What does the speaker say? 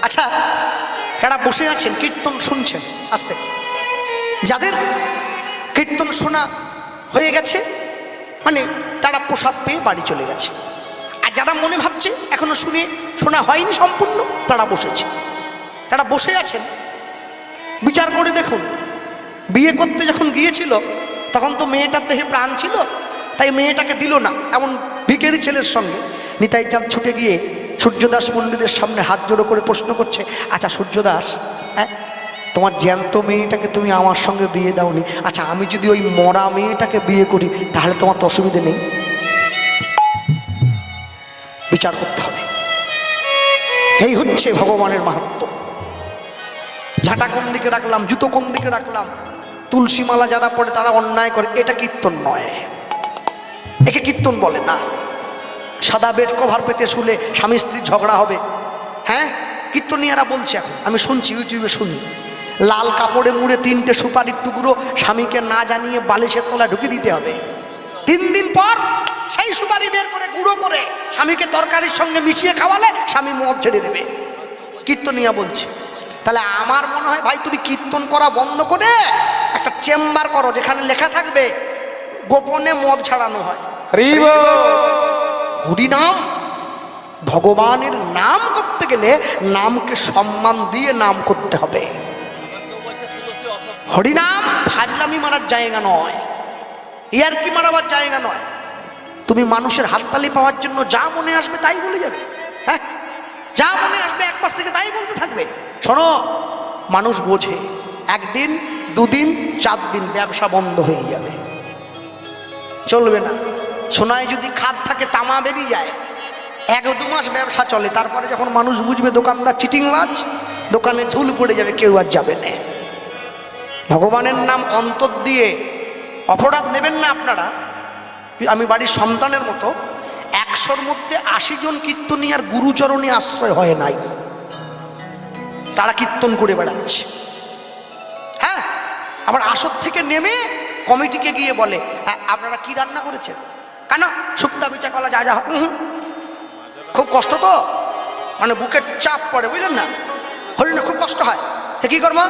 আচ্ছা, যারা বসে আছেন কীর্তন শুনছেন, আস্তে, যাদের কীর্তন শোনা হয়ে গেছে মানে তারা প্রসাদ পেয়ে বাড়ি চলে গেছে, আর যারা মনে ভাবছে এখনো শোনা হয়নি সম্পূর্ণ, তারা বসেছে। তারা বসে আছেন, বিচার করে দেখুন, বিয়ে করতে যখন গিয়েছিল তখন তো মেয়েটার দেহে প্রাণ ছিল, তাই মেয়েটাকে দিল না। এমন ভিখারি ছেলের সঙ্গে নিতাই চাঁদ ছুটে গিয়ে সূর্যদাস পণ্ডিতের সামনে হাত জোড়ো করে প্রশ্ন করছে, আচ্ছা সূর্যদাস, হ্যাঁ তোমার জ্যান্ত মেয়েটাকে তুমি আমার সঙ্গে বিয়ে দাওনি, আচ্ছা আমি যদি ওই মরা মেয়েটাকে বিয়ে করি তাহলে তোমার তো অসুবিধে নেই? বিচার করতে হবে। এই হচ্ছে ভগবানের মাহাত্ম্য। ঝাঁটা কোন দিকে রাখলাম, জুতো কোন দিকে রাখলাম, তুলসী মালা যারা পড়ে তারা অন্যায় করে, এটা কীর্তন নয়, একে কীর্তন বলে না। সাদা বেড কভার পেতে শুলে স্বামী স্ত্রীর ঝগড়া হবে, হ্যাঁ কীর্তনিয়ারা বলছে, এখন আমি শুনছি, ইউটিউবে শুনি, লাল কাপড়ে মুড়ে 3টে সুপারির টুকরো স্বামীকে না জানিয়ে বালিশের তলায় ঢুকে দিতে হবে। 3 দিন পর সেই সুপারি বের করে গুঁড়ো করে স্বামীকে তরকারির সঙ্গে মিশিয়ে খাওয়ালে স্বামী মদ ছেড়ে দেবে, কীর্তনিয়া বলছে। তাহলে আমার মনে হয় ভাই তুমি কীর্তন করা বন্ধ করে একটা চেম্বার করো, যেখানে লেখা থাকবে গোপনে মদ ছাড়ানো হয়। হরিনাম, ভগবানের নাম করতে গেলে নামকে সম্মান দিয়ে নাম করতে হবে। হরিনাম ফাজলামি মারার জায়গা নয়, ইয়ারকি মারাবার জায়গা নয়। তুমি মানুষের হাততালি পাওয়ার জন্য যা মনে আসবে তাই বলে যাবে, হ্যাঁ যা মনে আসবে এক পাশ থেকে তাই বলতে থাকবে। শোনো, মানুষ বোঝে, 1 দিন 2 দিন 4 দিন ব্যবসা বন্ধ হয়ে যাবে, চলবে না। সোনায় যদি খাদ থাকে তামা বেরিয়ে যায়, 1-2 মাস ব্যবসা চলে, তারপরে যখন মানুষ বুঝবে দোকানদার চিটিংবাজ, দোকানে ঝুল পড়ে যাবে, কেউ আর যাবে না। ভগবানের নাম অন্তর দিয়ে অপরাধ নেবেন না আপনারা। আমি বাড়ির সন্তানের মতো 100-র মধ্যে 80 জন কীর্তনিয়ার গুরুচরণে আশ্রয় হয় নাই, তারা কীর্তন করে বেড়াচ্ছে। হ্যাঁ, আবার আসর থেকে নেমে কমিটিকে গিয়ে বলে, আপনারা কি রান্না করেছেন, কেন শুক্তা বিচা কলা যা যা, খুব কষ্ট তো, মানে বুকের চাপ পড়ে, বুঝলেন না, হরিণে খুব কষ্ট হয়, তো কি করবো।